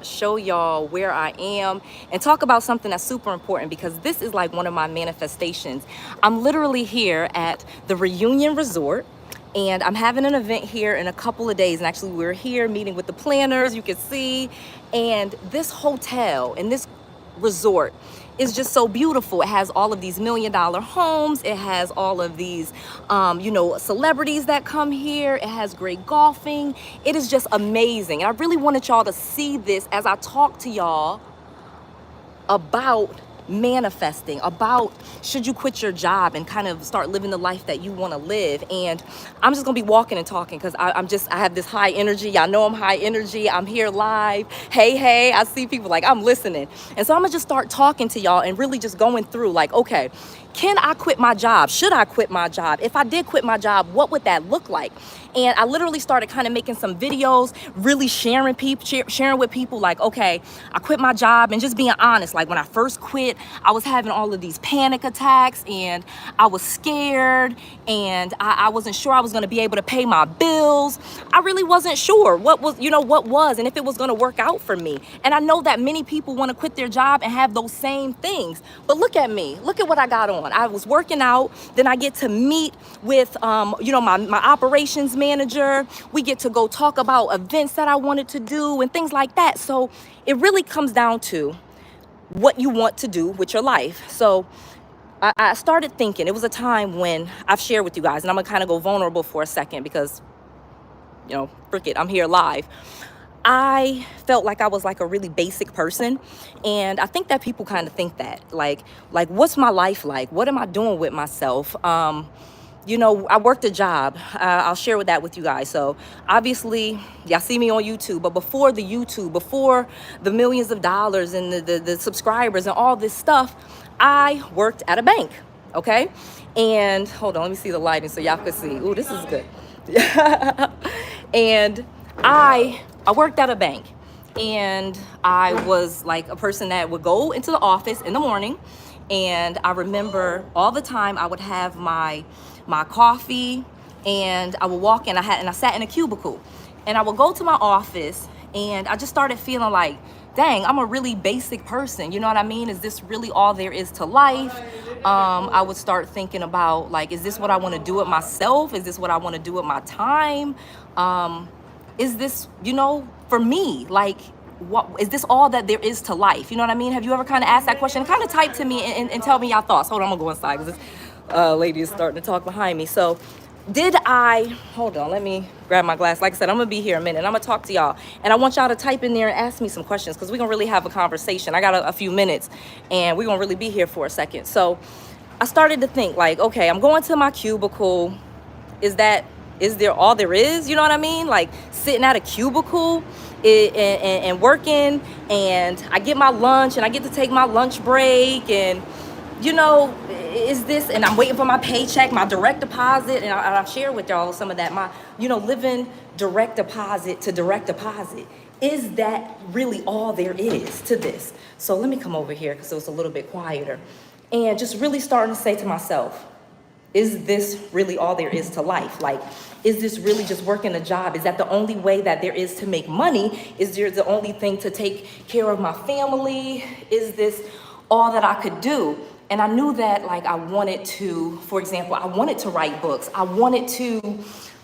show y'all where I am and talk about something that's super important, because this is like one of my manifestations. I'm literally here at the Reunion Resort, and I'm having an event here in a couple of days. And actually, we're here meeting with the planners, you can see. And this hotel and this resort is just so beautiful. It has all of these $1 million homes. It has all of these, celebrities that come here. It has great golfing. It is just amazing. And I really wanted y'all to see this as I talk to y'all about manifesting, about should you quit your job and kind of start living the life that you want to live. And I'm just gonna be walking and talking because I have this high energy. Y'all know I'm high energy. I'm here live. Hey, I see people like I'm listening. And so I'm gonna just start talking to y'all and really just going through like, okay, can I quit my job? Should I quit my job? If I did quit my job, what would that look like? And I literally started kind of making some videos, really sharing with people like, okay, I quit my job, and just being honest. Like when I first quit, I was having all of these panic attacks and I was scared, and I wasn't sure I was going to be able to pay my bills. I really wasn't sure what was and if it was going to work out for me. And I know that many people want to quit their job and have those same things. But look at me. Look at what I got on. I was working out. Then I get to meet with, my operations manager. We get to go talk about events that I wanted to do and things like that. So it really comes down to what you want to do with your life. So I started thinking, it was a time when I've shared with you guys, and I'm gonna kind of go vulnerable for a second because, frick it, I'm here live. I felt like I was like a really basic person. And I think that people kind of think that, like, what's my life like? What am I doing with myself? I worked a job. I'll share that with you guys. So obviously, y'all see me on YouTube, but before the millions of dollars and the subscribers and all this stuff, I worked at a bank, okay? And hold on, let me see the lighting so y'all can see. Ooh, this is good. And I worked at a bank, and I was like a person that would go into the office in the morning, and I remember all the time I would have my coffee, and I would walk in. I sat in a cubicle, and I would go to my office, and I just started feeling like, dang, I'm a really basic person. You know what I mean? Is this really all there is to life? I would start thinking about like, is this what I want to do with myself? Is this what I want to do with my time? Is this, for me, like, what is this all that there is to life? You know what I mean? Have you ever kind of asked that question? Kind of type to me and tell me your thoughts. Hold on, I'm gonna go inside because this lady is starting to talk behind me. So hold on, let me grab my glass. Like I said, I'm gonna be here a minute. I'm gonna talk to y'all, and I want y'all to type in there and ask me some questions because we're gonna really have a conversation. I got a few minutes, and we're gonna really be here for a second. So I started to think like, okay, I'm going to my cubicle. Is there all there is? You know what I mean? Like sitting at a cubicle and working, and I get my lunch, and I get to take my lunch break, and is this, and I'm waiting for my paycheck, my direct deposit, and I've shared with y'all some of that, my, living direct deposit to direct deposit. Is that really all there is to this? So let me come over here because it was a little bit quieter, and just really starting to say to myself, is this really all there is to life? Like, is this really just working a job? Is that the only way that there is to make money? Is there the only thing to take care of my family? Is this all that I could do? And I knew that, like, I wanted to, for example, I wanted to write books. I wanted to,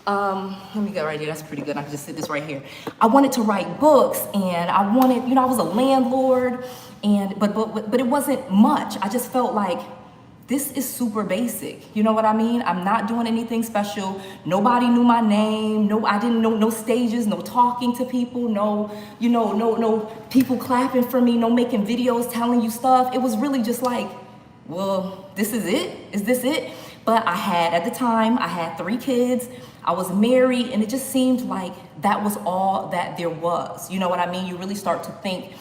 let me go right here. That's pretty good. I can just sit this right here. I wanted to write books, and I wanted, I was a landlord, and but it wasn't much. I just felt like, this is super basic. You know what I mean? I'm not doing anything special. Nobody knew my name. No, I didn't know, no stages, no talking to people, no people clapping for me, no making videos telling you stuff. It was really just like, well, this is it? Is this it? But at the time, I had 3 kids. I was married, and it just seemed like that was all that there was. You know what I mean? You really start to think,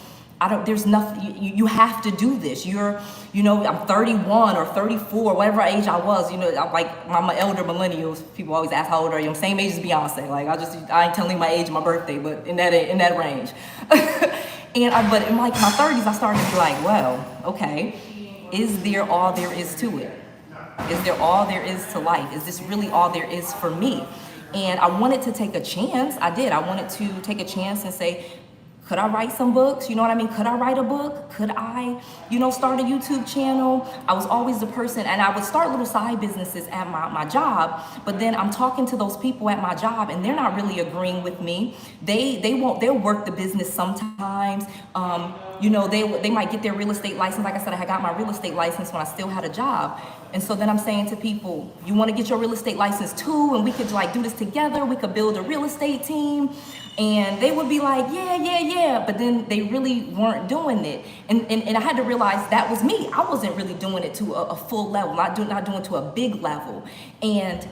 there's nothing, you have to do this. I'm 31 or 34, whatever age I was, I'm like, I'm an elder millennials. People always ask, how old are you? I'm same age as Beyonce. Like, I ain't telling my age and my birthday, but in that range. But in like my 30s, I started to be like, well, okay, is there all there is to it? Is there all there is to life? Is this really all there is for me? And I wanted to take a chance. I did. I wanted to take a chance and say, Could I write some books? You know what I mean? Could I write a book? Could I, start a YouTube channel? I was always the person, and I would start little side businesses at my job, but then I'm talking to those people at my job and they're not really agreeing with me. They'll work the business sometimes. They might get their real estate license. Like I said, I had got my real estate license when I still had a job. And so then I'm saying to people, you want to get your real estate license too? And we could do this together. We could build a real estate team. And they would be like, yeah. But then they really weren't doing it. And I had to realize that was me. I wasn't really doing it to a full level, not doing it to a big level. And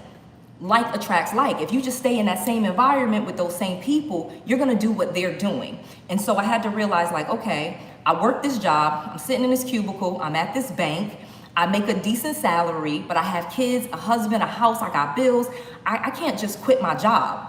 like attracts like. If you just stay in that same environment with those same people, you're gonna do what they're doing. And so I had to realize, okay, I work this job, I'm sitting in this cubicle, I'm at this bank, I make a decent salary, but I have kids, a husband, a house, I got bills. I can't just quit my job.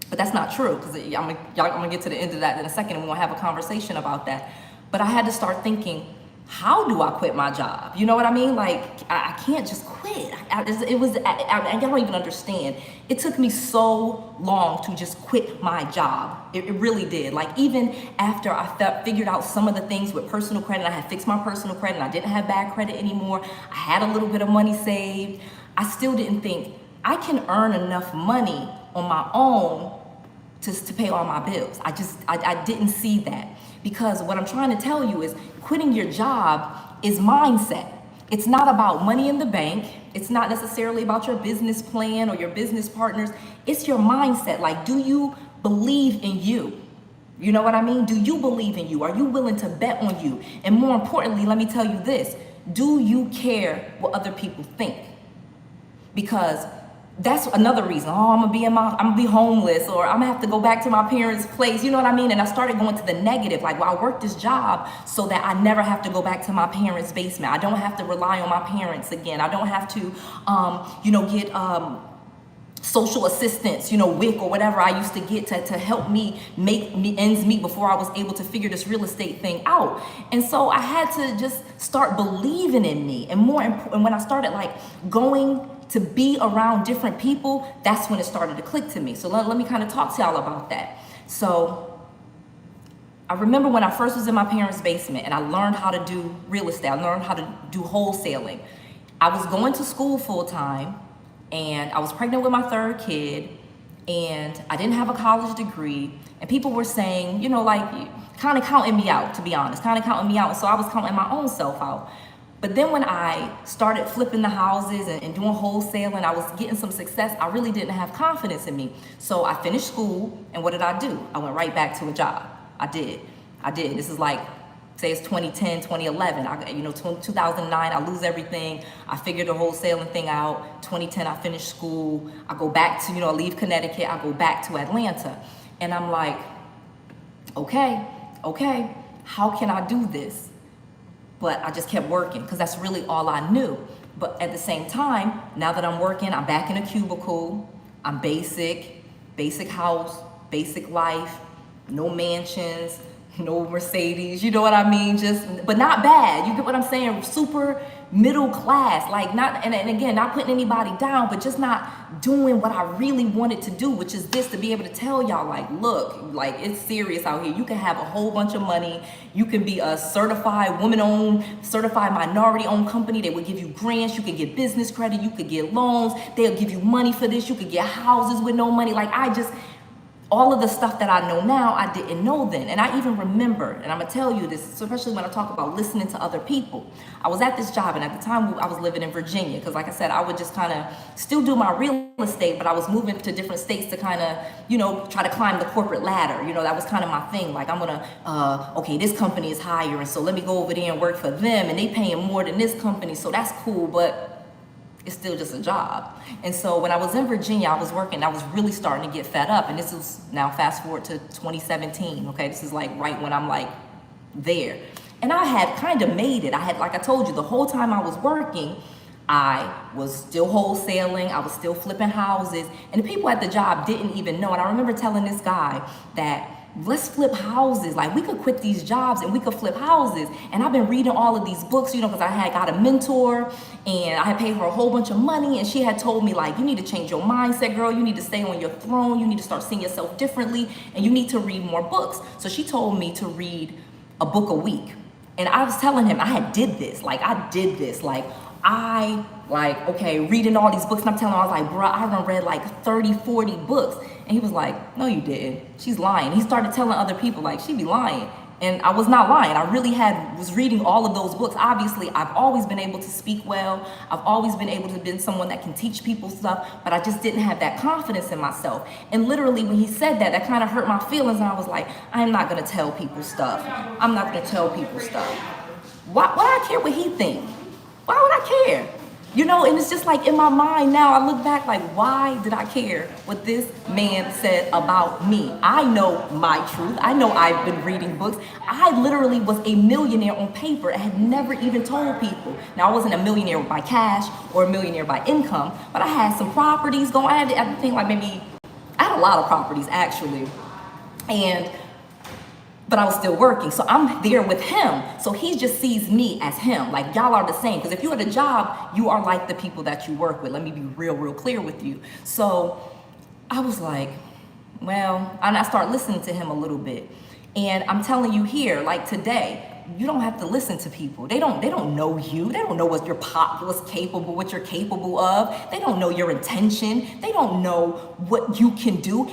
But that's not true, because I'm gonna get to the end of that in a second, and we're gonna have a conversation about that. But I had to start thinking, how do I quit my job? You know what I mean? Like, I can't just quit. I don't even understand. It took me so long to just quit my job. It really did. Like, even after I figured out some of the things with personal credit, I had fixed my personal credit, and I didn't have bad credit anymore. I had a little bit of money saved. I still didn't think I can earn enough money on my own to pay all my bills. I didn't see that. Because what I'm trying to tell you is quitting your job is mindset. It's not about money in the bank. It's not necessarily about your business plan or your business partners. It's your mindset. Like, do you believe in you? You know what I mean? Do you believe in you? Are you willing to bet on you? And more importantly, let me tell you this. Do you care what other people think? Because that's another reason. Oh, I'm gonna be homeless, or I'm gonna have to go back to my parents' place. You know what I mean? And I started going to the negative. Like, well, I work this job so that I never have to go back to my parents' basement. I don't have to rely on my parents again. I don't have to, get social assistance, WIC or whatever I used to get to help me make ends meet before I was able to figure this real estate thing out. And so I had to just start believing in me. And when I started going to be around different people, that's when it started to click to me. So let me kind of talk to y'all about that. So I remember when I first was in my parents' basement and I learned how to do real estate. I learned how to do wholesaling. I was going to school full time, and I was pregnant with my third kid, and I didn't have a college degree. And people were saying, kind of counting me out, to be honest, kind of counting me out. And so I was counting my own self out. But then when I started flipping the houses and doing wholesaling, I was getting some success. I really didn't have confidence in me. So I finished school, and what did I do? I went right back to a job. I did. This is say it's 2010, 2011. 2009, I lose everything. I figured the wholesaling thing out. 2010, I finished school. I go back to, I leave Connecticut. I go back to Atlanta. And I'm like, okay, how can I do this? But I just kept working, because that's really all I knew. But at the same time, now that I'm working, I'm back in a cubicle. I'm basic house, basic life, no mansions, no Mercedes, you know what I mean? But not bad. You get what I'm saying? Super middle class, and again, not putting anybody down, but just not doing what I really wanted to do, which is this, to be able to tell y'all, look, it's serious out here. You can have a whole bunch of money. You can be a certified woman-owned, certified minority-owned company. They would give you grants. You could get business credit. You could get loans. They'll give you money for this. You could get houses with no money. All of the stuff that I know now, I didn't know then. And I even remember, and I'm gonna tell you this, especially when I talk about listening to other people. I was at this job, and at the time I was living in Virginia, because like I said, I would just kind of still do my real estate, but I was moving to different states to kind of, try to climb the corporate ladder. That was kind of my thing. I'm gonna, okay, this company is higher, and so let me go over there and work for them, and they paying more than this company, so that's cool, but it's still just a job. And so when I was in Virginia, I was working, I was really starting to get fed up. And this is now fast forward to 2017, okay? This is right when I'm there. And I had kind of made it. I had, like I told you, the whole time I was working, I was still wholesaling, I was still flipping houses, and the people at the job didn't even know. And I remember telling this guy that let's flip houses. Like, we could quit these jobs and we could flip houses. And I've been reading all of these books, you know, because I had got a mentor and I had paid her a whole bunch of money, and she had told me, like, you need to change your mindset, girl. You need to stay on your throne. You need to start seeing yourself differently, and you need to read more books. So she told me to read a book a week. And I was telling him, I did this. Okay, reading all these books. And I'm telling him, I was like, bruh, I done read like 30, 40 books. And he was like, no, you didn't. She's lying. He started telling other people, like, she be lying. And I was not lying. I really was reading all of those books. Obviously, I've always been able to speak well. I've always been able to be someone that can teach people stuff, but I just didn't have that confidence in myself. And literally, when he said that, that kind of hurt my feelings. And I was like, I'm not going to tell people stuff. I'm not going to tell people stuff. Why would I care what he think? Why would I care? You know, and it's just like in my mind now, I look back like, why did I care what this man said about me? I know my truth. I know I've been reading books. I literally was a millionaire on paper. I had never even told people. Now, I wasn't a millionaire by cash or a millionaire by income, but I had some properties going. I had a lot of properties actually. But I was still working. So I'm there with him. So he just sees me as him. Like, y'all are the same. Because if you had a job, you are like the people that you work with. Let me be real clear with you. So I was like, well, and I start listening to him a little bit. And I'm telling you here, like today, you don't have to listen to people. They don't know you. They don't know what you're capable of. They don't know your intention. They don't know what you can do.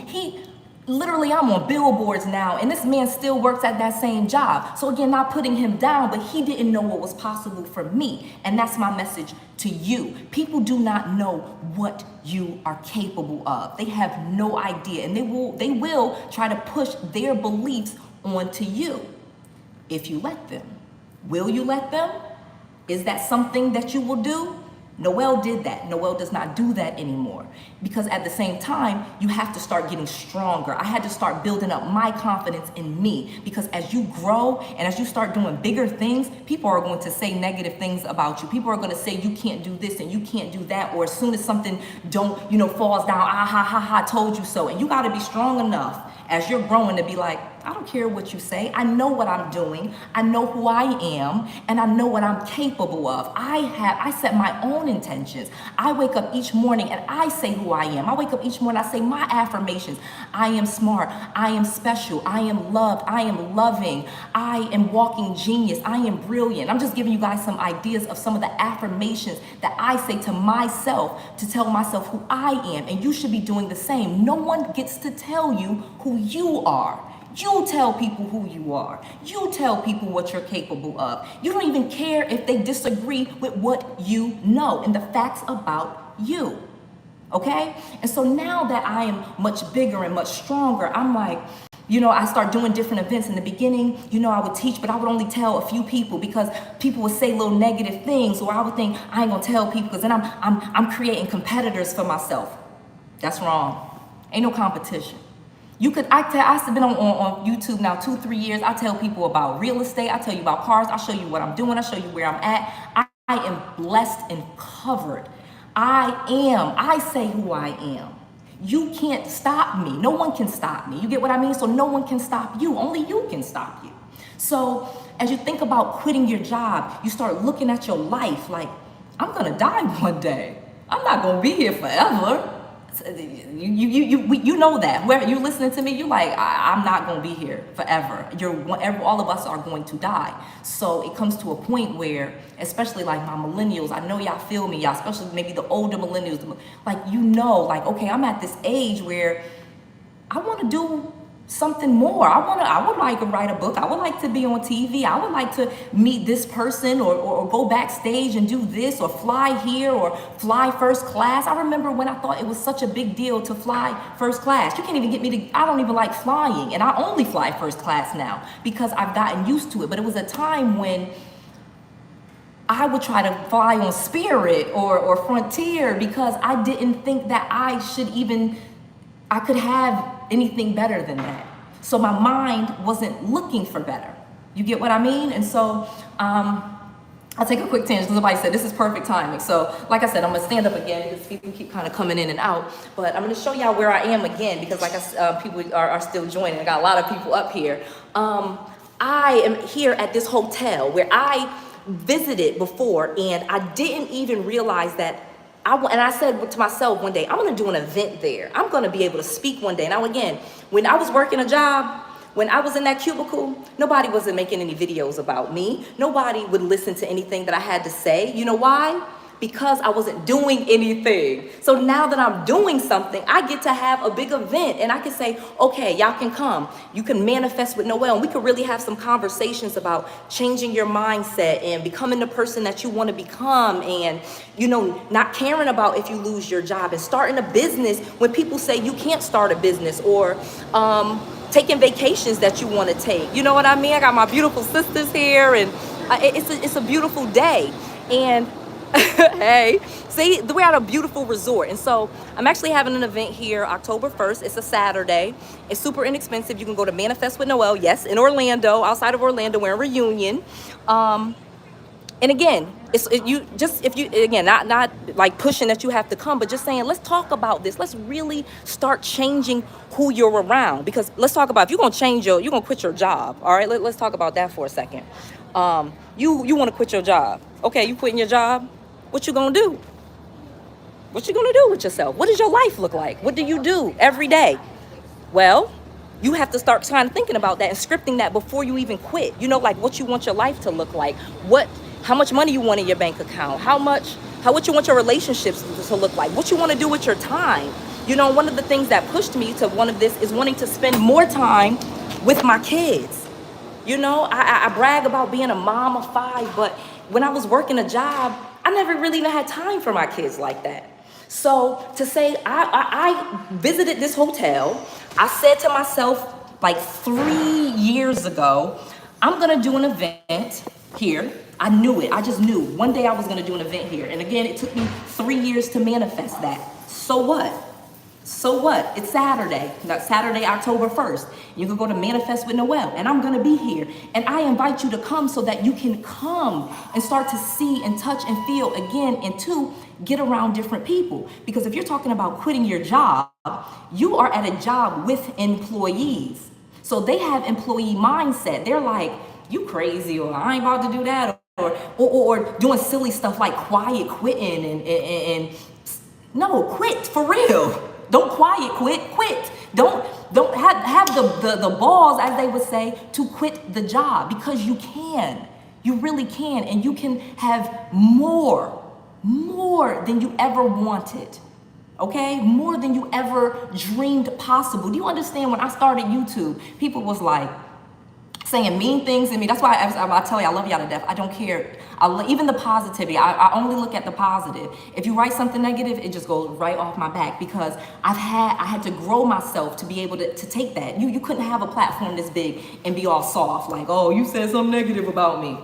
Literally, I'm on billboards now, and this man still works at that same job. So again, not putting him down, but he didn't know what was possible for me. And that's my message to you. People do not know what you are capable of. They have no idea, and they will try to push their beliefs onto you if you let them. Will you let them? Is that something that you will do? Noelle did that. Noelle does not do that anymore, because at the same time, you have to start getting stronger. I had to start building up my confidence in me, because as you grow and as you start doing bigger things, people are going to say negative things about you. People are going to say you can't do this and you can't do that, or as soon as something falls down, I told you so. And you got to be strong enough as you're growing to be like, I don't care what you say. I know what I'm doing. I know who I am, and I know what I'm capable of. I set my own intentions. I wake up each morning and I say who I am. I wake up each morning, I say my affirmations. I am smart. I am special. I am loved. I am loving. I am walking genius. I am brilliant. I'm just giving you guys some ideas of some of the affirmations that I say to myself to tell myself who I am, and you should be doing the same. No one gets to tell you who you are. You tell people who you are. You tell people what you're capable of. You don't even care if they disagree with what you know and the facts about you. Okay? And so now that I am much bigger and much stronger, I'm like, I start doing different events. In the beginning, I would teach, but I would only tell a few people, because people would say little negative things, or I would think I ain't gonna tell people, because then I'm creating competitors for myself. That's wrong. Ain't no competition. I've been on YouTube now 2-3 years. I tell people about real estate. I tell you about cars. I show you what I'm doing. I show you where I'm at. I am blessed and covered. I say who I am. You can't stop me. No one can stop me. You get what I mean? So no one can stop you. Only you can stop you. So as you think about quitting your job, you start looking at your life like, I'm going to die one day. I'm not going to be here forever. You know that. Where you listening to me, you like, I'm not going to be here forever. All of us are going to die. So it comes to a point where, especially like my millennials, I know y'all feel me, y'all, especially maybe the older millennials, like, okay, I'm at this age where I want to do something more. I would like to write a book. I would like to be on TV. I would like to meet this person, or go backstage and do this, or fly here, or fly first class. I remember when I thought it was such a big deal to fly first class. You can't even get me to, I don't even like flying. And I only fly first class now because I've gotten used to it. But it was a time when I would try to fly on Spirit or Frontier, because I didn't think that I could have anything better than that. So my mind wasn't looking for better. You get what I mean? And so I'll take a quick tangent because somebody said this is perfect timing. So, like I said, I'm gonna stand up again because people keep kind of coming in and out. But I'm gonna show y'all where I am again because, like people are still joining. I got a lot of people up here. I am here at this hotel where I visited before, and I didn't even realize that. And I said to myself one day, I'm gonna do an event there. I'm gonna be able to speak one day. Now, again, when I was working a job, when I was in that cubicle, nobody wasn't making any videos about me. Nobody would listen to anything that I had to say. You know why? Because I wasn't doing anything. So now that I'm doing something, I get to have a big event and I can say, okay, y'all can come. You can manifest with Noelle, and we could really have some conversations about changing your mindset and becoming the person that you want to become, and, you know, not caring about if you lose your job, and starting a business when people say you can't start a business, or taking vacations that you want to take. You know what I mean? I got my beautiful sisters here, and it's a beautiful day. And hey, see, we're at a beautiful resort. And so I'm actually having an event here October 1st. It's a Saturday. It's super inexpensive. You can go to Manifest with Noelle, yes, in Orlando, outside of Orlando. We're in Reunion. And again, not like pushing that you have to come, but just saying, let's talk about this. Let's really start changing who you're around. Because let's talk about, if you're going to you're going to quit your job. All right, let's talk about that for a second. You want to quit your job. Okay, you quitting your job. What you going to do? What you going to do with yourself? What does your life look like? What do you do every day? Well, you have to start kind of thinking about that and scripting that before you even quit. You know, like what you want your life to look like. How much money you want in your bank account, what you want your relationships to look like, what you want to do with your time. You know, one of the things that pushed me to one of this is wanting to spend more time with my kids. You know, I brag about being a mom of 5, but when I was working a job, I never really even had time for my kids like that. So to say, I visited this hotel, I said to myself like 3 years ago, I'm gonna do an event here. I knew it. I just knew one day I was going to do an event here. And again, it took me 3 years to manifest that. So what? So what? It's Saturday. That's Saturday, October 1st. You can go to Manifest with Noelle, and I'm going to be here. And I invite you to come so that you can come and start to see and touch and feel again, and to get around different people. Because if you're talking about quitting your job, you are at a job with employees. So they have employee mindset. They're like, you crazy, or I ain't about to do that, or doing silly stuff like quiet quitting and no, quit for real. Don't quiet quit. Don't have the balls, as they would say, to quit the job, because you can. You really can, and you can have more than you ever wanted. Okay? More than you ever dreamed possible. Do you understand? When I started YouTube, people was like saying mean things to me. That's why I tell you, I love y'all to death. I don't care. Even the positivity, I only look at the positive. If you write something negative, it just goes right off my back, because I had to grow myself to be able to take that. You couldn't have a platform this big and be all soft, like, oh, you said something negative about me.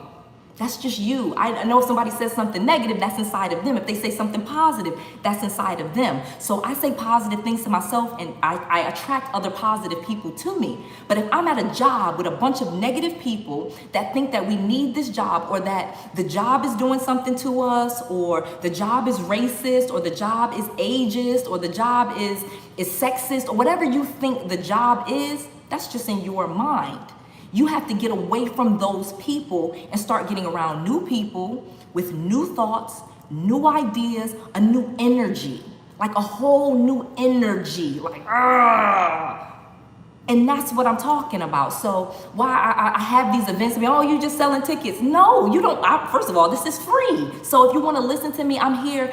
That's just you. I know if somebody says something negative, that's inside of them. If they say something positive, that's inside of them. So I say positive things to myself, and I attract other positive people to me. But if I'm at a job with a bunch of negative people that think that we need this job, or that the job is doing something to us, or the job is racist, or the job is ageist, or the job is sexist, or whatever you think the job is, that's just in your mind. You have to get away from those people and start getting around new people with new thoughts, new ideas, a new energy, like a whole new energy, like, ah. And that's what I'm talking about. So why I have these events, I mean, oh, you just selling tickets. No, you don't. First of all, this is free. So if you want to listen to me, I'm here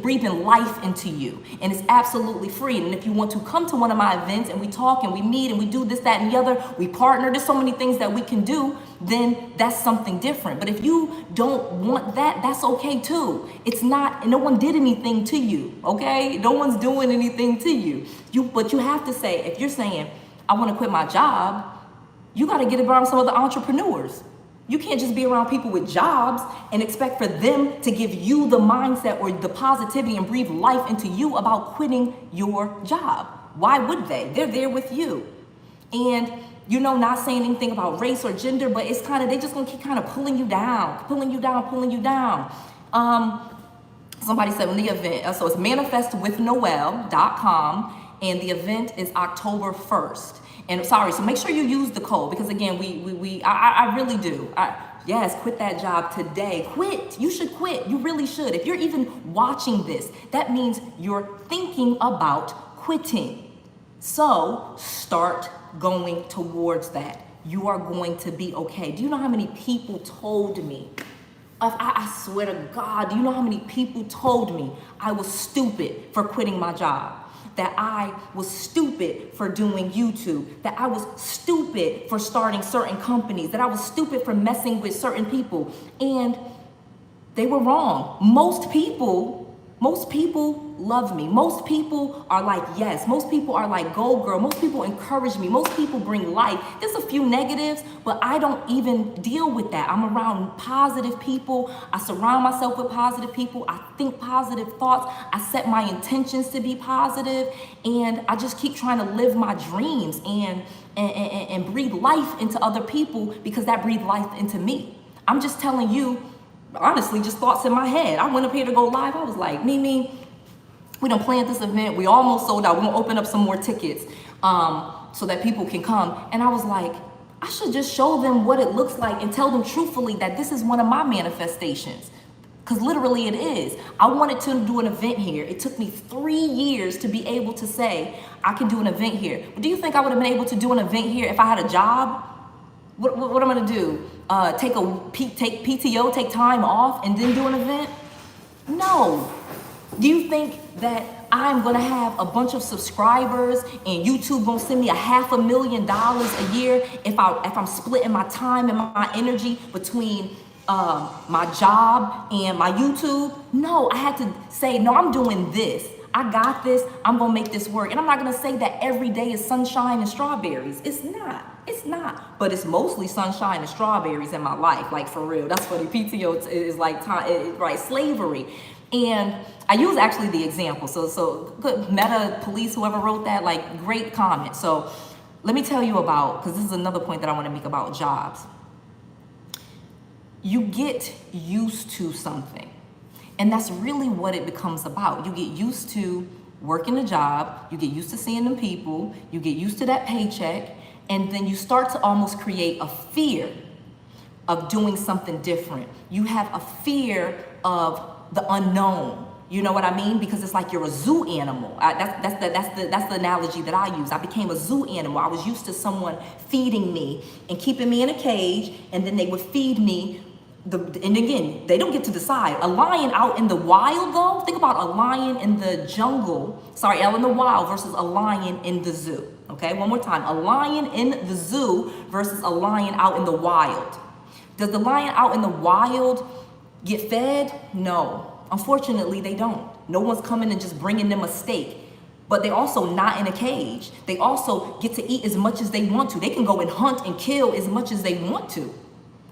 breathing life into you. And it's absolutely free. And if you want to come to one of my events and we talk and we meet and we do this, that, and the other, we partner, there's so many things that we can do, then that's something different. But if you don't want that, that's okay too. It's not, no one did anything to you, okay? No one's doing anything to you. But you have to say, if you're saying, I want to quit my job, you got to get around some other entrepreneurs. You can't just be around people with jobs and expect for them to give you the mindset or the positivity and breathe life into you about quitting your job. Why would they? They're there with you. And you know, not saying anything about race or gender, but it's kind of, they just gonna keep kind of pulling you down, pulling you down, pulling you down. Somebody said when the event, so it's manifestwithnoelle.com, and the event is October 1st. And sorry, so make sure you use the code, because again, I really do. Yes, quit that job today. Quit. You should quit. You really should. If you're even watching this, that means you're thinking about quitting. So start going towards that. You are going to be okay. Do you know how many people told me? I swear to God, do you know how many people told me I was stupid for quitting my job? That I was stupid for doing YouTube, that I was stupid for starting certain companies, that I was stupid for messing with certain people. And they were wrong. Most people love me. Most people are like, yes. Most people are like, go girl. Most people encourage me. Most people bring life. There's a few negatives, but I don't even deal with that. I'm around positive people. I surround myself with positive people. I think positive thoughts. I set my intentions to be positive, and I just keep trying to live my dreams and breathe life into other people, because that breathed life into me. I'm just telling you, honestly, just thoughts in my head. I went up here to go live. I was like, Mimi, we done planned this event. We almost sold out. We're gonna open up some more tickets so that people can come. And I was like, I should just show them what it looks like and tell them truthfully that this is one of my manifestations. Because literally it is. I wanted to do an event here. It took me 3 years to be able to say, I can do an event here. But do you think I would have been able to do an event here if I had a job? What am I gonna do? Take PTO, take time off, and then do an event? No. Do you think that I'm gonna have a bunch of subscribers and YouTube gonna send me $500,000 a year if I'm splitting my time and my energy between my job and my YouTube? No, I had to say, no, I'm doing this. I got this. I'm gonna make this work. And I'm not gonna say that every day is sunshine and strawberries. It's not. It's not. But it's mostly sunshine and strawberries in my life. Like, for real. That's funny. PTO is like time, right? Slavery. And I use actually the example. So good. Meta Police, whoever wrote that, like, great comment. So let me tell you about, because this is another point that I want to make about jobs. You get used to something. And that's really what it becomes about. You get used to working a job, you get used to seeing them people, you get used to that paycheck, and then you start to almost create a fear of doing something different. You have a fear of the unknown. You know what I mean? Because it's like you're a zoo animal. That's the analogy that I use. I became a zoo animal. I was used to someone feeding me and keeping me in a cage, and then they would feed me. And again, they don't get to decide. A lion out in the wild, though, think about a lion in the jungle, out in the wild versus a lion in the zoo. Okay, one more time. A lion in the zoo versus a lion out in the wild. Does the lion out in the wild get fed? No. Unfortunately, they don't. No one's coming and just bringing them a steak. But they're also not in a cage. They also get to eat as much as they want to. They can go and hunt and kill as much as they want to,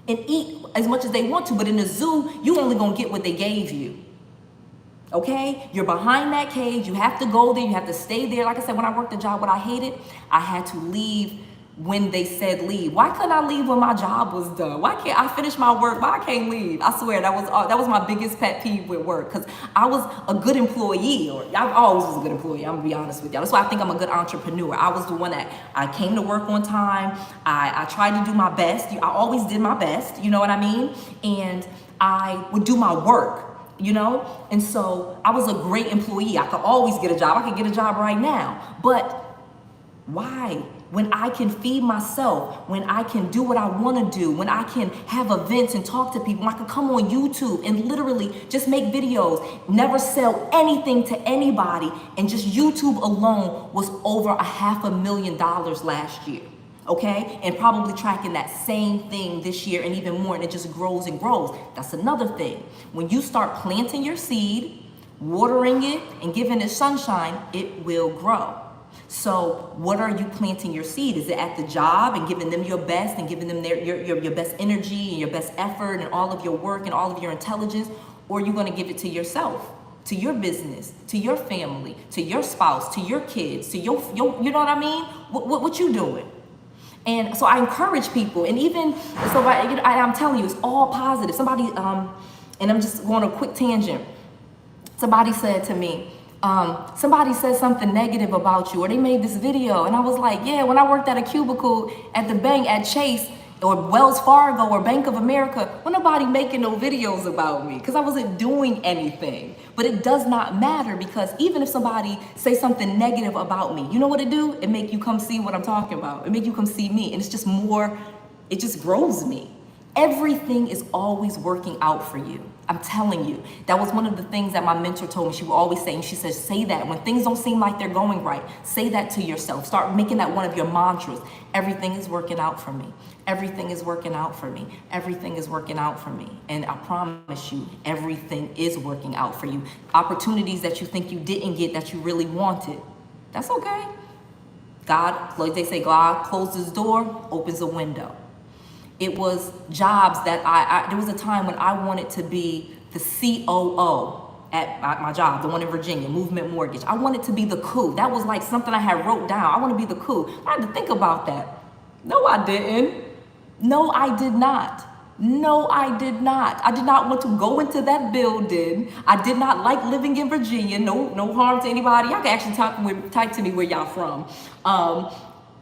and eat as much as they want to. But in the zoo, you only gonna get what they gave you. Okay? You're behind that cage. You have to go there. You have to stay there. Like I said, when I worked the job, what I hated, I had to leave when they said leave. Why couldn't I leave when my job was done? Why can't I finish my work? Why I can't leave? I swear that was my biggest pet peeve with work, because I was a good employee, or I always was a good employee. I'm gonna be honest with y'all. That's why I think I'm a good entrepreneur. I was the one that I came to work on time. I tried to do my best. I always did my best. You know what I mean? And I would do my work. You know? And so I was a great employee. I could always get a job. I could get a job right now. But why? When I can feed myself, when I can do what I want to do, when I can have events and talk to people, when I can come on YouTube and literally just make videos, never sell anything to anybody, and just YouTube alone was over $500,000 last year. Okay? And probably tracking that same thing this year and even more, and it just grows and grows. That's another thing. When you start planting your seed, watering it, and giving it sunshine, it will grow. So what are you planting your seed? Is it at the job and giving them your best and giving them your best energy and your best effort and all of your work and all of your intelligence? Or are you going to give it to yourself, to your business, to your family, to your spouse, to your kids, to your you know what I mean? What you doing? And so I encourage people, and even so, I'm telling you, it's all positive. Somebody, and I'm just going on a quick tangent. Somebody said to me, somebody said something negative about you, or they made this video, and I was like, yeah, when I worked at a cubicle at the bank at Chase or Wells Fargo or Bank of America, well, nobody making no videos about me because I wasn't doing anything. But it does not matter, because even if somebody say something negative about me, you know what it do? It make you come see what I'm talking about. It make you come see me, and it's just more, it just grows me. Everything is always working out for you. I'm telling you. That was one of the things that my mentor told me. She would always say, and she says, say that. When things don't seem like they're going right, say that to yourself. Start making that one of your mantras. Everything is working out for me. Everything is working out for me. Everything is working out for me. And I promise you, everything is working out for you. Opportunities that you think you didn't get that you really wanted, that's okay. God, like they say, God closes the door, opens a window. It was jobs that there was a time when I wanted to be the COO at my job, the one in Virginia, Movement Mortgage. I wanted to be the coup. That was like something I had wrote down. I want to be the coup. I had to think about that. No, I didn't. No, I did not. No, I did not. I did not want to go into that building. I did not like living in Virginia. No harm to anybody. Y'all can actually type to me where y'all from.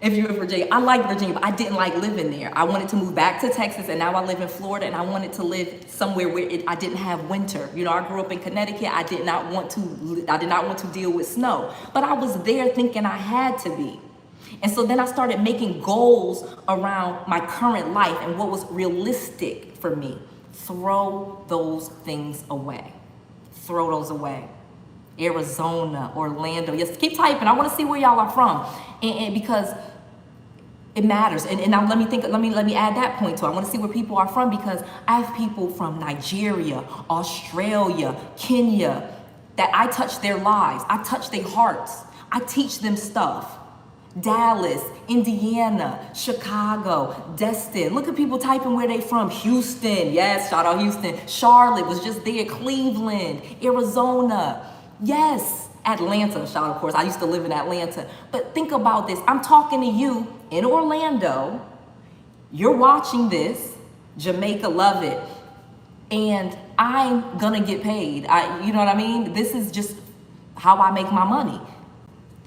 If you're in Virginia, I like Virginia, but I didn't like living there. I wanted to move back to Texas, and now I live in Florida, and I wanted to live somewhere where I didn't have winter. You know, I grew up in Connecticut. I did not want to deal with snow, but I was there thinking I had to be. And so then I started making goals around my current life and what was realistic for me. Throw those things away. Throw those away. Arizona, Orlando. Yes, keep typing. I want to see where y'all are from, and because it matters. And now let me add that point to it. I want to see where people are from, because I have people from Nigeria, Australia, Kenya, that I touch their lives. I touch their hearts. I teach them stuff. Dallas, Indiana, Chicago, Destin. Look at people typing where they from. Houston, yes, shout out Houston. Charlotte was just there. Cleveland, Arizona, yes. Atlanta, shout out, of course. I used to live in Atlanta. But think about this. I'm talking to you in Orlando. You're watching this. Jamaica, love it. And I'm gonna get paid. You know what I mean? This is just how I make my money.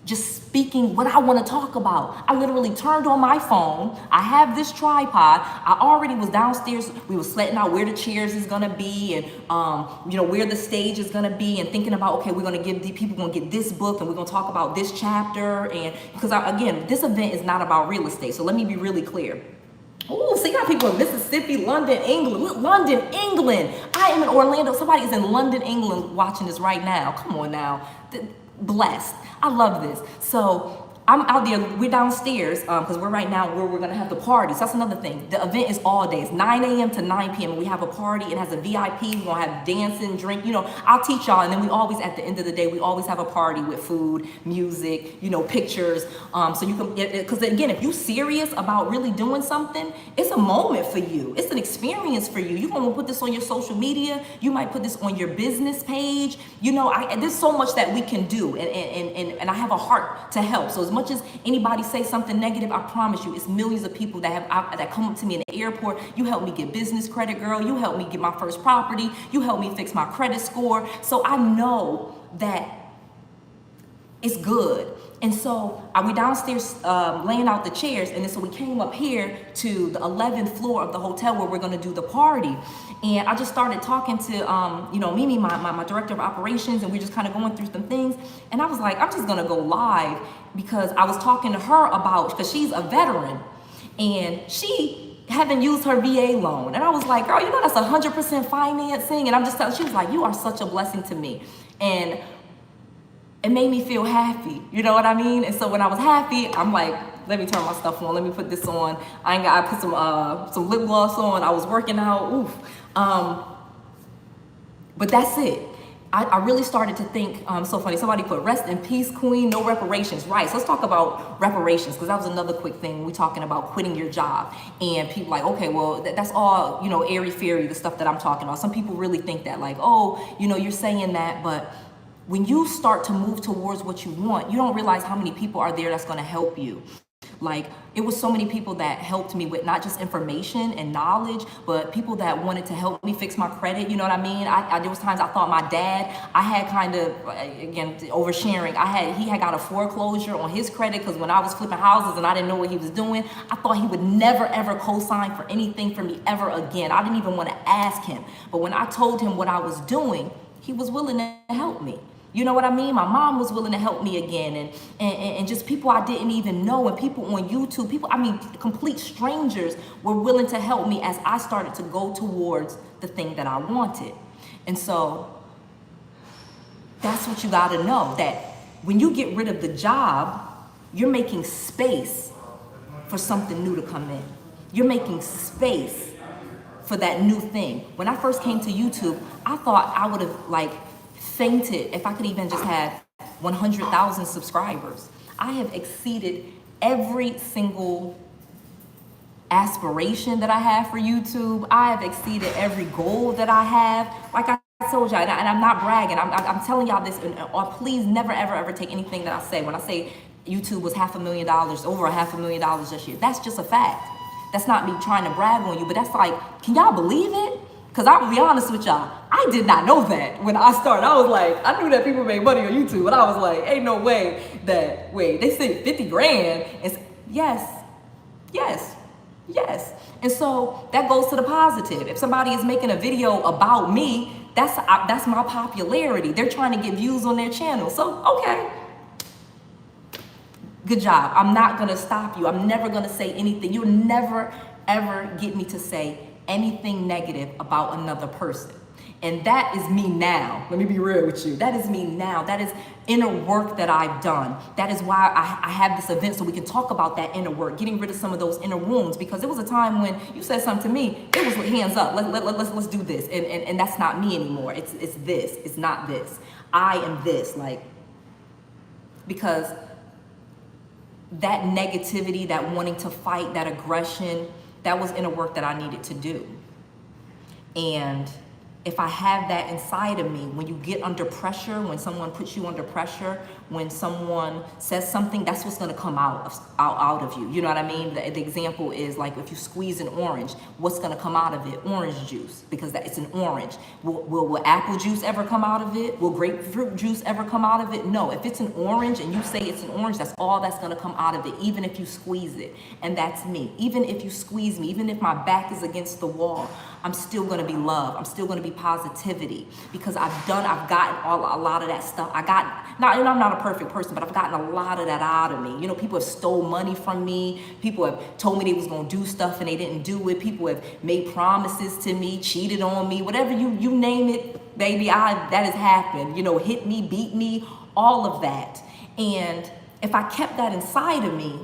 Just speaking what I want to talk about. I literally turned on my phone. I have this tripod. I already was downstairs. We were sweating out where the chairs is gonna be, and where the stage is gonna be, and thinking about, okay, we're gonna give the people gonna get this book, and we're gonna talk about this chapter. And because again, this event is not about real estate. So let me be really clear. Oh, see, you got people in Mississippi, London, England. London, England. I am in Orlando. Somebody is in London, England watching this right now. Come on now. Blessed. I love this. So I'm out there, we're downstairs, because we're right now where we're gonna have the party. So that's another thing. The event is all day. It's 9 a.m. to 9 p.m. and we have a party. It has a VIP. We're gonna have dancing, drink, I'll teach y'all. And then we always, at the end of the day, we always have a party with food, music, pictures. So you can, because again, if you're serious about really doing something, it's a moment for you. It's an experience for you. You're gonna put this on your social media. You might put this on your business page. There's so much that we can do, and I have a heart to help. So as much as anybody say something negative, I promise you, it's millions of people that come up to me in the airport. You helped me get business credit, girl. You helped me get my first property. You helped me fix my credit score. So I know that it's good. And so we downstairs laying out the chairs, and then so we came up here to the 11th floor of the hotel where we're gonna do the party. And I just started talking to Mimi, my director of operations, and we're just kind of going through some things. And I was like, I'm just gonna go live, because I was talking to her because she's a veteran, and she haven't used her VA loan. And I was like, girl, that's 100% financing. And I'm just telling, she was like, you are such a blessing to me. And it made me feel happy, you know what I mean? And so when I was happy, I'm like, let me turn my stuff on. Let me put this on. I put some lip gloss on. I was working out. Oof. But that's it. I really started to think, so funny. Somebody put, rest in peace, queen, no reparations. Right, so let's talk about reparations, because that was another quick thing. We're talking about quitting your job. And people like, okay, well, that's all, airy-fairy, the stuff that I'm talking about. Some people really think that, like, oh, you're saying that, but when you start to move towards what you want, you don't realize how many people are there that's going to help you. Like, it was so many people that helped me with not just information and knowledge, but people that wanted to help me fix my credit. You know what I mean? There was times I thought my dad, I had kind of, again, oversharing. He had got a foreclosure on his credit because when I was flipping houses and I didn't know what he was doing, I thought he would never ever co-sign for anything for me ever again. I didn't even want to ask him. But when I told him what I was doing, he was willing to help me. You know what I mean? My mom was willing to help me again, and just people I didn't even know, and people on YouTube, complete strangers were willing to help me as I started to go towards the thing that I wanted. And so that's what you got to know, that when you get rid of the job, you're making space for something new to come in. You're making space for that new thing. When I first came to YouTube, I thought I would have fainted if I could even just have 100,000 subscribers. I have exceeded every single aspiration that I have for YouTube. I have exceeded every goal that I have. Like I told y'all, and I'm not bragging. I'm telling y'all this, and please never ever take anything that I say. When I say YouTube was $500,000, over $500,000 this year, that's just a fact. That's not me trying to brag on you, but that's like, can y'all believe it? Because I'm gonna be honest with y'all, I did not know that when I started. I was like, I knew that people made money on YouTube, but I was like, ain't no way they said 50 grand. And yes. And so that goes to the positive. If somebody is making a video about me, that's my popularity. They're trying to get views on their channel. So, okay. Good job. I'm not gonna stop you. I'm never gonna say anything. You'll never, ever get me to say anything negative about another person. And that is me now. Let me be real with you. That is me now. That is inner work that I've done. That is why I have this event, so we can talk about that inner work, getting rid of some of those inner wounds, because there was a time when you said something to me, it was hands up, let's do this. And that's not me anymore. It's this, it's not this. I am this, because that negativity, that wanting to fight, that aggression, that was inner work that I needed to do. And if I have that inside of me, when you get under pressure, when someone puts you under pressure, when someone says something, that's what's gonna come out of you. You know what I mean? The example is like if you squeeze an orange, what's gonna come out of it? Orange juice, because it's an orange. Will apple juice ever come out of it? Will grapefruit juice ever come out of it? No, if it's an orange and you say it's an orange, that's all that's gonna come out of it, even if you squeeze it. And that's me. Even if you squeeze me, even if my back is against the wall, I'm still gonna be love. I'm still gonna be positivity, because I've gotten a lot of that stuff. I'm not a perfect person, but I've gotten a lot of that out of me. You know, people have stole money from me. People have told me they was gonna do stuff and they didn't do it. People have made promises to me, cheated on me, whatever you name it, baby, that has happened. You know, hit me, beat me, all of that. And if I kept that inside of me,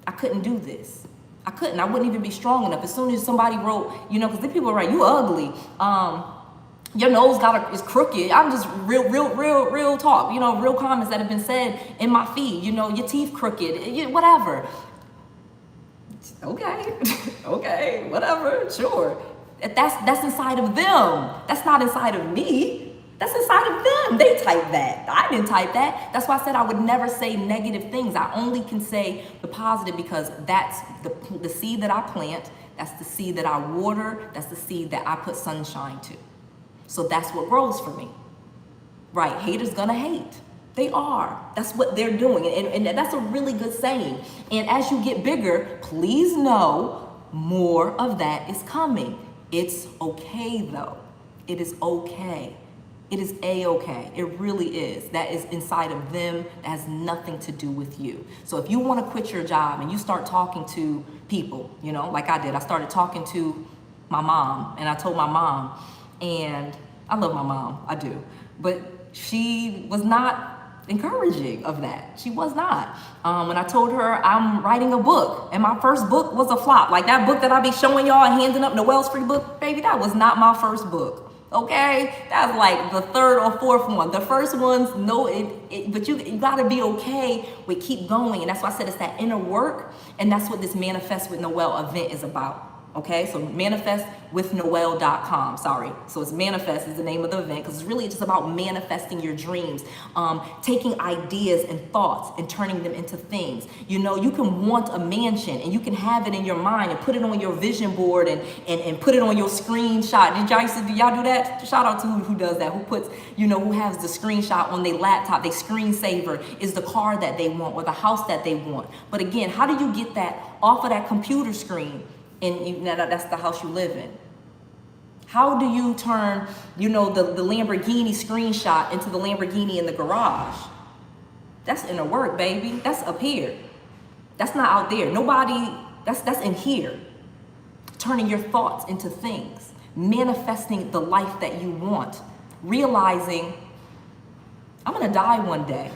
I couldn't do this. I couldn't. I wouldn't even be strong enough. As soon as somebody wrote, because the people write, you ugly. Your nose is crooked. I'm just real talk. Real comments that have been said in my feed. Your teeth crooked. Whatever. Okay, okay, whatever. Sure. That's inside of them. That's not inside of me. That's inside of them. They typed that. I didn't type that. That's why I said I would never say negative things. I only can say the positive, because that's the seed that I plant. That's the seed that I water. That's the seed that I put sunshine to. So that's what grows for me. Right? Haters gonna hate. They are. That's what they're doing. And that's a really good saying. And as you get bigger, please know more of that is coming. It's okay though. It is okay. It is a-okay. It really is. That is inside of them. That has nothing to do with you. So if you want to quit your job and you start talking to people, like I did, I started talking to my mom, and I told my mom, and I love my mom, I do, but she was not encouraging of that. She was not. When I told her I'm writing a book, and my first book was a flop, like that book that I be showing y'all and handing up, Noelle's free book, baby, that was not my first book. Okay, that's like the third or fourth one. The first one's but you gotta be okay with keep going. And that's why I said it's that inner work. And that's what this Manifest with Noelle event is about. Okay, so manifestwithnoelle.com. Sorry. So it's manifest is the name of the event because it's really just about manifesting your dreams, taking ideas and thoughts and turning them into things. You know, you can want a mansion and you can have it in your mind and put it on your vision board and put it on your screenshot. Do y'all do that? Shout out to who does that, who puts, you know, who has the screenshot on their laptop, their screensaver is the car that they want or the house that they want. But again, how do you get that off of that computer screen? And that's the house you live in. How do you turn, you know, the Lamborghini screenshot into the Lamborghini in the garage? That's inner work, baby. That's up here. That's not out there. Nobody, that's in here. Turning your thoughts into things. Manifesting the life that you want. Realizing, I'm gonna die one day.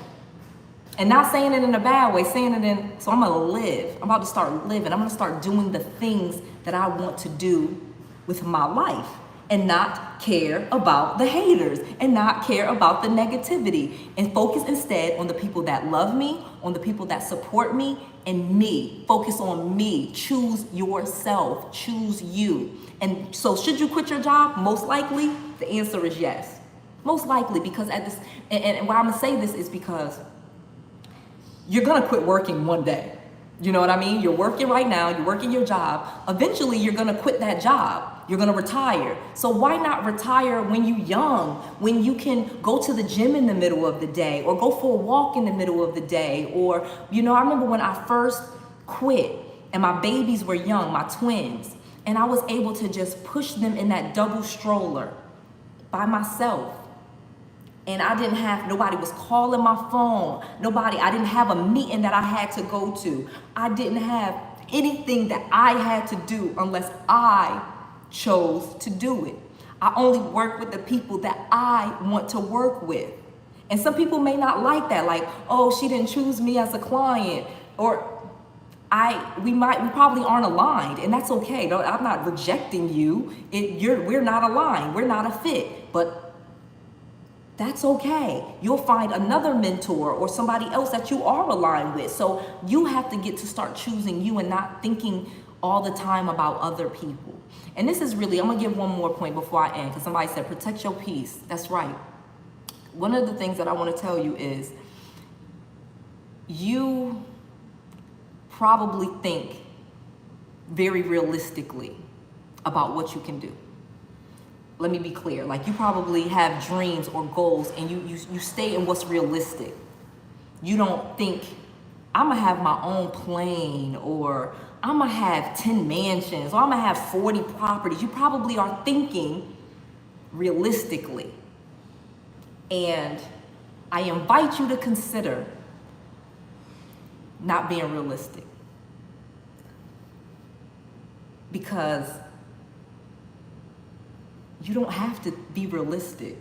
And not saying it in a bad way, saying it in, so I'm gonna live. I'm about to start living. I'm gonna start doing the things that I want to do with my life and not care about the haters and not care about the negativity and focus instead on the people that love me, on the people that support me, and me. Focus on me. Choose yourself. Choose you. And so should you quit your job? Most likely, the answer is yes. Most likely, because at this, and why I'm gonna say this is because you're gonna quit working one day. You know what I mean? You're working right now, you're working your job. Eventually, you're gonna quit that job. You're gonna retire. So why not retire when you're young, when you can go to the gym in the middle of the day or go for a walk in the middle of the day? Or, you know, I remember when I first quit and my babies were young, my twins, and I was able to just push them in that double stroller by myself. And I didn't have, nobody was calling my phone. I didn't have a meeting that I had to go to. I didn't have anything that I had to do unless I chose to do it. I only work with the people that I want to work with. And some people may not like that, like, oh, she didn't choose me as a client, or we probably aren't aligned, and that's okay. I'm not rejecting you. We're not aligned. We're not a fit, but that's okay. You'll find another mentor or somebody else that you are aligned with. So you have to get to start choosing you and not thinking all the time about other people. And this is really, I'm gonna give one more point before I end, because somebody said, protect your peace. That's right. One of the things that I want to tell you is you probably think very realistically about what you can do. Let me be clear, like you probably have dreams or goals and you stay in what's realistic. You don't think, I'm gonna have my own plane, or I'm gonna have 10 mansions, or I'm gonna have 40 properties. You probably are thinking realistically. And I invite you to consider not being realistic. Because you don't have to be realistic.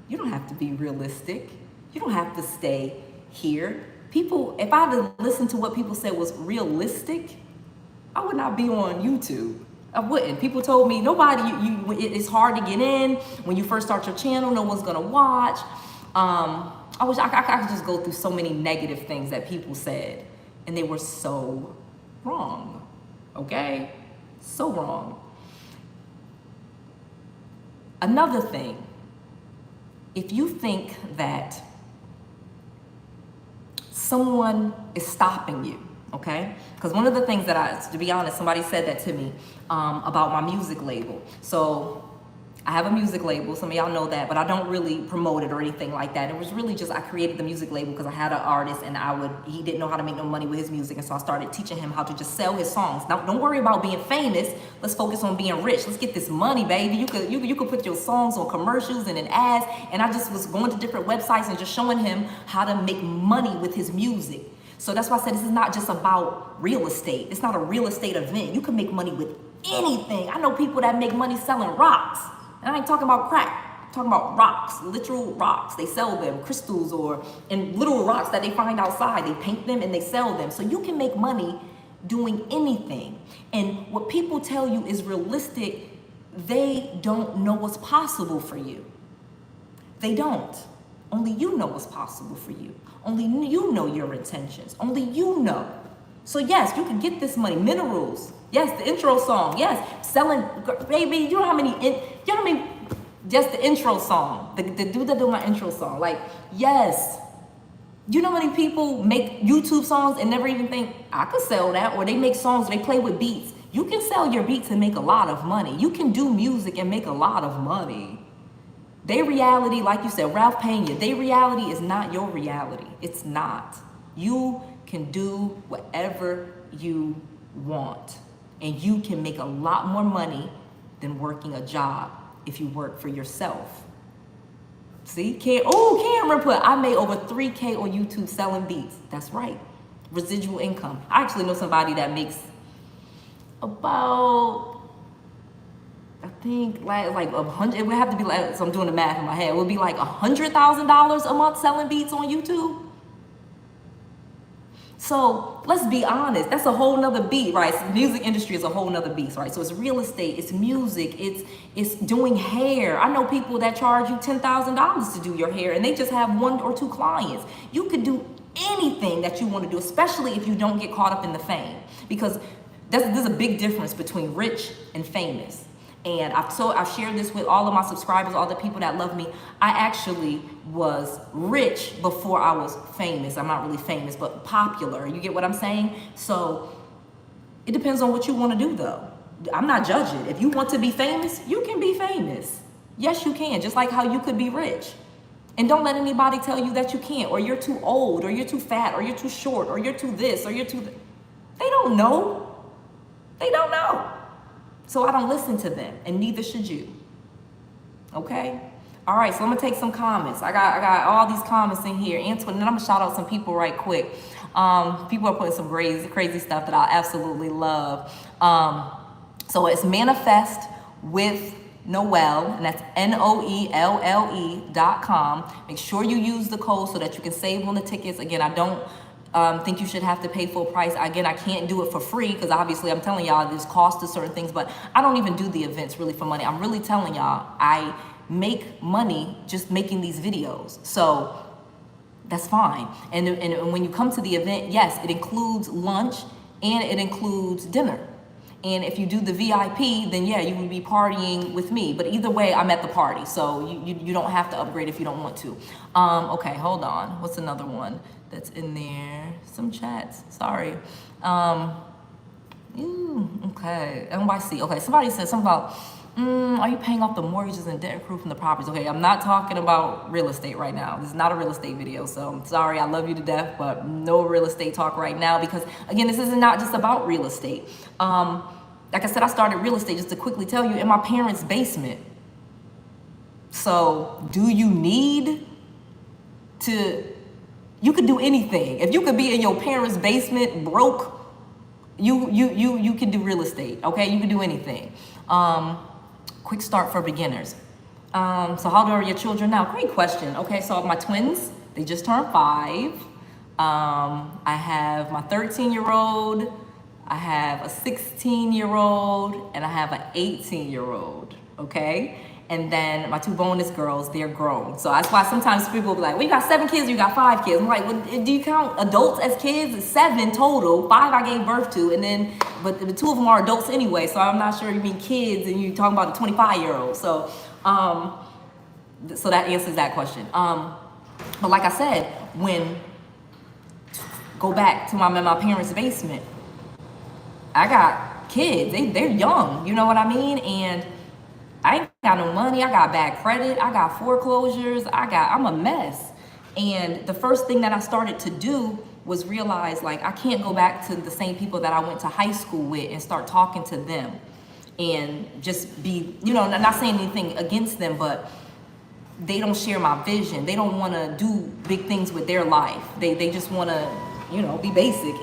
You don't have to be realistic. You don't have to stay here. People, if I had listened to what people said was realistic, I would not be on YouTube. I wouldn't. People told me, it's hard to get in. When you first start your channel, no one's gonna watch. I wish I could just go through so many negative things that people said, and they were so wrong, okay? So wrong. Another thing, if you think that someone is stopping you, okay? Because one of the things that to be honest, somebody said that to me about my music label. So I have a music label, some of y'all know that, but I don't really promote it or anything like that. It was really just, I created the music label because I had an artist and he didn't know how to make no money with his music. And so I started teaching him how to just sell his songs. Now, don't worry about being famous. Let's focus on being rich. Let's get this money, baby. You could put your songs on commercials and in ads. And I just was going to different websites and just showing him how to make money with his music. So that's why I said this is not just about real estate. It's not a real estate event. You can make money with anything. I know people that make money selling rocks. And I ain't talking about crack. I'm talking about rocks, literal rocks. They sell them, crystals and little rocks that they find outside. They paint them and they sell them. So you can make money doing anything. And what people tell you is realistic, they don't know what's possible for you. They don't. Only you know what's possible for you. Only you know your intentions. Only you know. So yes, you can get this money. Minerals. Yes, the intro song. Yes, selling, baby. You know how many? You know how many? Just the intro song. The dude that do my intro song. Like, yes. You know how many people make YouTube songs and never even think I could sell that? Or they make songs, they play with beats. You can sell your beats and make a lot of money. You can do music and make a lot of money. Their reality, like you said, Ralph Pena, their reality is not your reality. It's not. You can do whatever you want. And you can make a lot more money than working a job if you work for yourself. See, Cameron put, I made over 3K on YouTube selling beats. That's right. Residual income. I actually know somebody that makes about, I think like 100, it would have to be like, so I'm doing the math in my head, it would be like $100,000 a month selling beats on YouTube. So let's be honest, that's a whole nother beat, right? So the music industry is a whole nother beast, right? So it's real estate, it's music, it's doing hair. I know people that charge you $10,000 to do your hair and they just have 1 or 2 clients. You could do anything that you want to do, especially if you don't get caught up in the fame, because there's a big difference between rich and famous. And I've shared this with all of my subscribers, all the people that love me. I actually was rich before I was famous. I'm not really famous, but popular. You get what I'm saying? So it depends on what you want to do, though. I'm not judging. If you want to be famous, you can be famous. Yes, you can, just like how you could be rich. And don't let anybody tell you that you can't, or you're too old, or you're too fat, or you're too short, or you're too this, or you're too... They don't know. They don't know. So I don't listen to them, and neither should you. Okay? All right, so I'm gonna take some comments. I got all these comments in here. Antoine, and then I'm gonna shout out some people right quick. People are putting some crazy stuff that I absolutely love. So it's Manifest with Noelle, and that's NOELLE.com. Make sure you use the code so that you can save on the tickets. Again, I don't think you should have to pay full price. Again, I can't do it for free because obviously I'm telling y'all there's cost to certain things, but I don't even do the events really for money. I'm really telling y'all I make money just making these videos. So that's fine. And when you come to the event, yes, it includes lunch and it includes dinner. And if you do the VIP, then yeah, you will be partying with me. But either way, I'm at the party. So you don't have to upgrade if you don't want to. Okay, hold on. What's another one that's in there? Some chats, sorry. Okay, NYC. Okay, somebody said something about, are you paying off the mortgages and debt accrued from the properties? Okay, I'm not talking about real estate right now. This is not a real estate video, so I'm sorry, I love you to death, but no real estate talk right now because, again, this is not just about real estate. Like I said, I started real estate, just to quickly tell you, in my parents' basement. So, do you need to, you could do anything. If you could be in your parents' basement broke, you can do real estate, okay? You can do anything. Quick start for beginners. So how old are your children now? Great question. Okay, so my twins, they just turned 5. I have my 13-year-old, I have a 16-year-old, and I have an 18-year-old, okay? And then my 2 bonus girls, they're grown. So that's why sometimes people will be like, well, you got 7 kids, you got 5 kids. I'm like, well, do you count adults as kids? It's 7 total, 5 I gave birth to, and then, but the 2 of them are adults anyway, so I'm not sure you mean kids and you're talking about a 25-year-old. So, so that answers that question. But like I said, go back to my parents' basement, I got kids, they're young, you know what I mean? And I ain't got no money, I got bad credit, I got foreclosures, I'm a mess. And the first thing that I started to do was realize, like, I can't go back to the same people that I went to high school with and start talking to them and just be, you know, not saying anything against them, but they don't share my vision. They don't want to do big things with their life. They just want to, you know, be basic.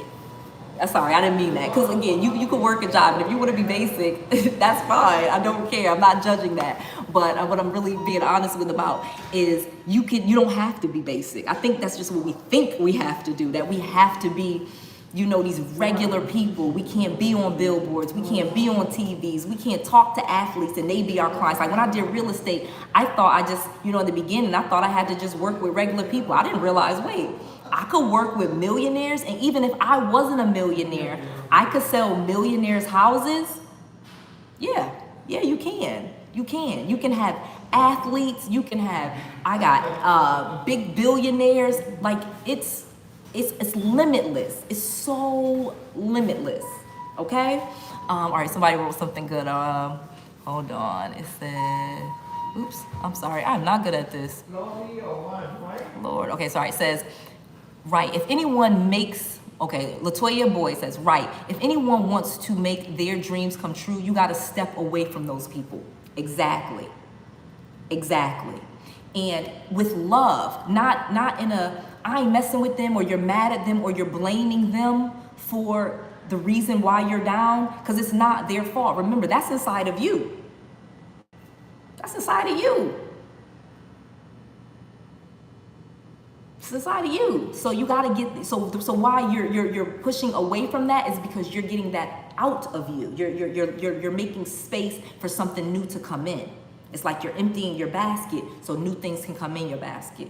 Sorry, I didn't mean that. Because again, you could work a job, and if you want to be basic, that's fine. I don't care. I'm not judging that. But what I'm really being honest with about is you don't have to be basic. I think that's just what we think we have to do. That we have to be, you know, these regular people. We can't be on billboards. We can't be on TVs. We can't talk to athletes and they be our clients. Like when I did real estate, I thought I just, you know, in the beginning, I thought I had to just work with regular people. I didn't realize, wait, I could work with millionaires, and even if I wasn't a millionaire, I could sell millionaires' houses. Yeah, you can. You can. You can have athletes. You can have. I got big billionaires. Like it's limitless. It's so limitless. Okay. All right. Somebody wrote something good. Hold on. It said. Oops. I'm sorry. I'm not good at this. Lord. Okay. Sorry. It says. Right. If anyone makes. Okay, Latoya Boy says, right, if anyone wants to make their dreams come true, you got to step away from those people. Exactly. And with love, not in a, I ain't messing with them, or you're mad at them, or you're blaming them for the reason why you're down, because it's not their fault. Remember, that's inside of you. That's inside of you. Inside of you. So you got to get, so why you're pushing away from that is because you're getting that out of you. You're making space for something new to come in. It's like you're emptying your basket so new things can come in your basket.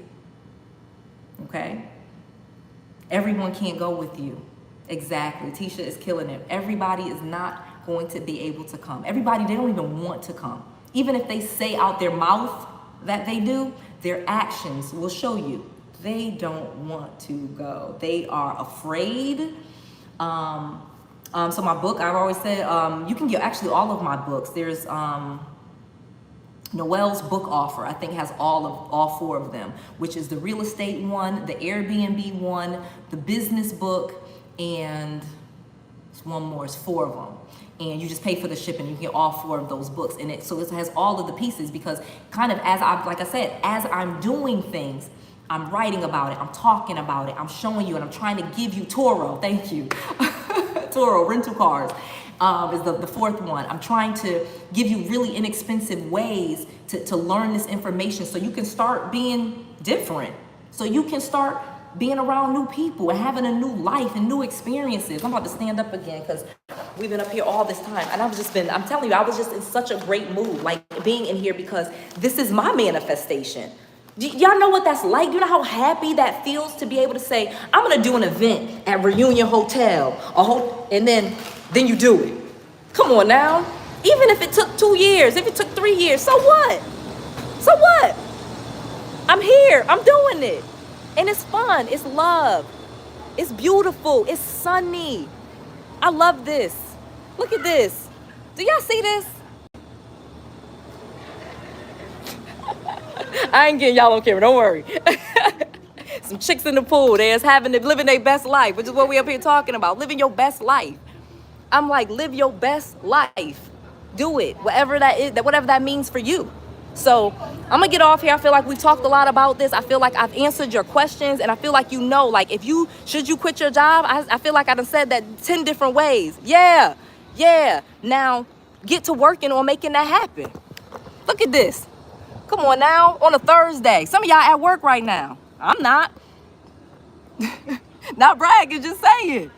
Okay? Everyone can't go with you. Exactly. Tisha is killing it. Everybody is not going to be able to come. Everybody, they don't even want to come. Even if they say out their mouth that they do, their actions will show you. They don't want to go. They are afraid. So my book, I've always said, you can get actually all of my books. There's Noelle's book offer, I think has all four of them, which is the real estate one, the Airbnb one, the business book, and it's one more, it's four of them. And you just pay for the shipping. You can get all four of those books. And it has all of the pieces, because kind of like I said, as I'm doing things, I'm writing about it, I'm talking about it, I'm showing you, and I'm trying to give you Toro, thank you. Toro, rental cars is the fourth one. I'm trying to give you really inexpensive ways to learn this information so you can start being different. So you can start being around new people and having a new life and new experiences. I'm about to stand up again because we've been up here all this time. And I'm telling you, I was just in such a great mood, like being in here, because this is my manifestation. Y'all know what that's like? You know how happy that feels to be able to say, I'm going to do an event at Reunion Hotel, and then you do it. Come on now. Even if it took 2 years, if it took 3 years, so what? So what? I'm here. I'm doing it. And it's fun. It's love. It's beautiful. It's sunny. I love this. Look at this. Do y'all see this? I ain't getting y'all on camera, don't worry. Some chicks in the pool, living their best life, which is what we up here talking about, living your best life. I'm like, live your best life. Do it, whatever that is, whatever that means for you. So I'm gonna get off here. I feel like we've talked a lot about this. I feel like I've answered your questions, and I feel like like should you quit your job? I feel like I done said that 10 different ways. Yeah. Now get to working on making that happen. Look at this. Come on now, on a Thursday. Some of y'all at work right now. I'm not. Not bragging, just saying.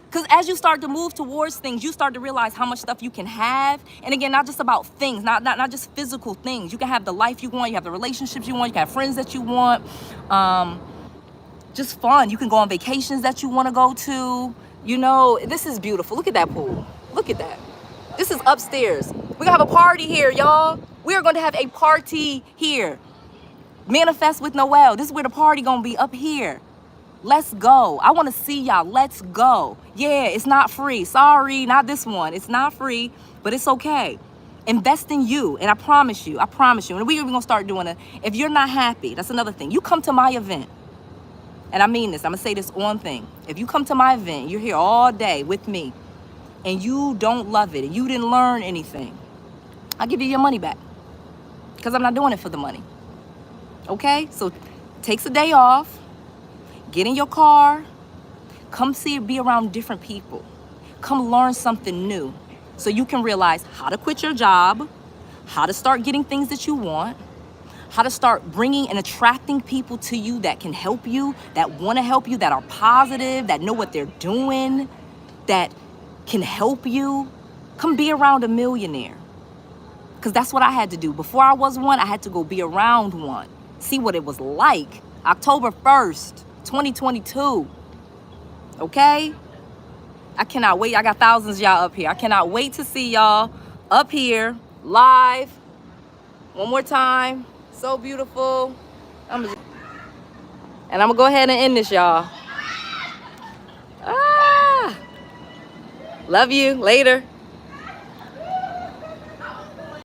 Because as you start to move towards things, you start to realize how much stuff you can have. And again, not just about things, not just physical things. You can have the life you want, you have the relationships you want, you can have friends that you want. Just fun. You can go on vacations that you want to go to. You know, this is beautiful. Look at that pool. Look at that. This is upstairs. We're going to have a party here, y'all. We are going to have a party here. Manifest with Noelle. This is where the party going to be, up here. Let's go. I want to see y'all. Let's go. Yeah, it's not free. Sorry, not this one. It's not free, but it's okay. Invest in you, and I promise you. And we're going to start doing it. If you're not happy, that's another thing. You come to my event, and I mean this. I'm going to say this one thing. If you come to my event, you're here all day with me, and you don't love it, and you didn't learn anything, I'll give you your money back, because I'm not doing it for the money. Okay? So takes a day off, get in your car, come be around different people, come learn something new, so you can realize how to quit your job, how to start getting things that you want, how to start bringing and attracting people to you that can help you, that want to help you, that are positive, that know what they're doing, that can help you. Come be around a millionaire. Because that's what I had to do. Before I was one, I had to go be around one. See what it was like. October 1st, 2022. Okay? I cannot wait. I got thousands of y'all up here. I cannot wait to see y'all up here live one more time. So beautiful. And I'm gonna go ahead and end this, y'all. Love you. Later.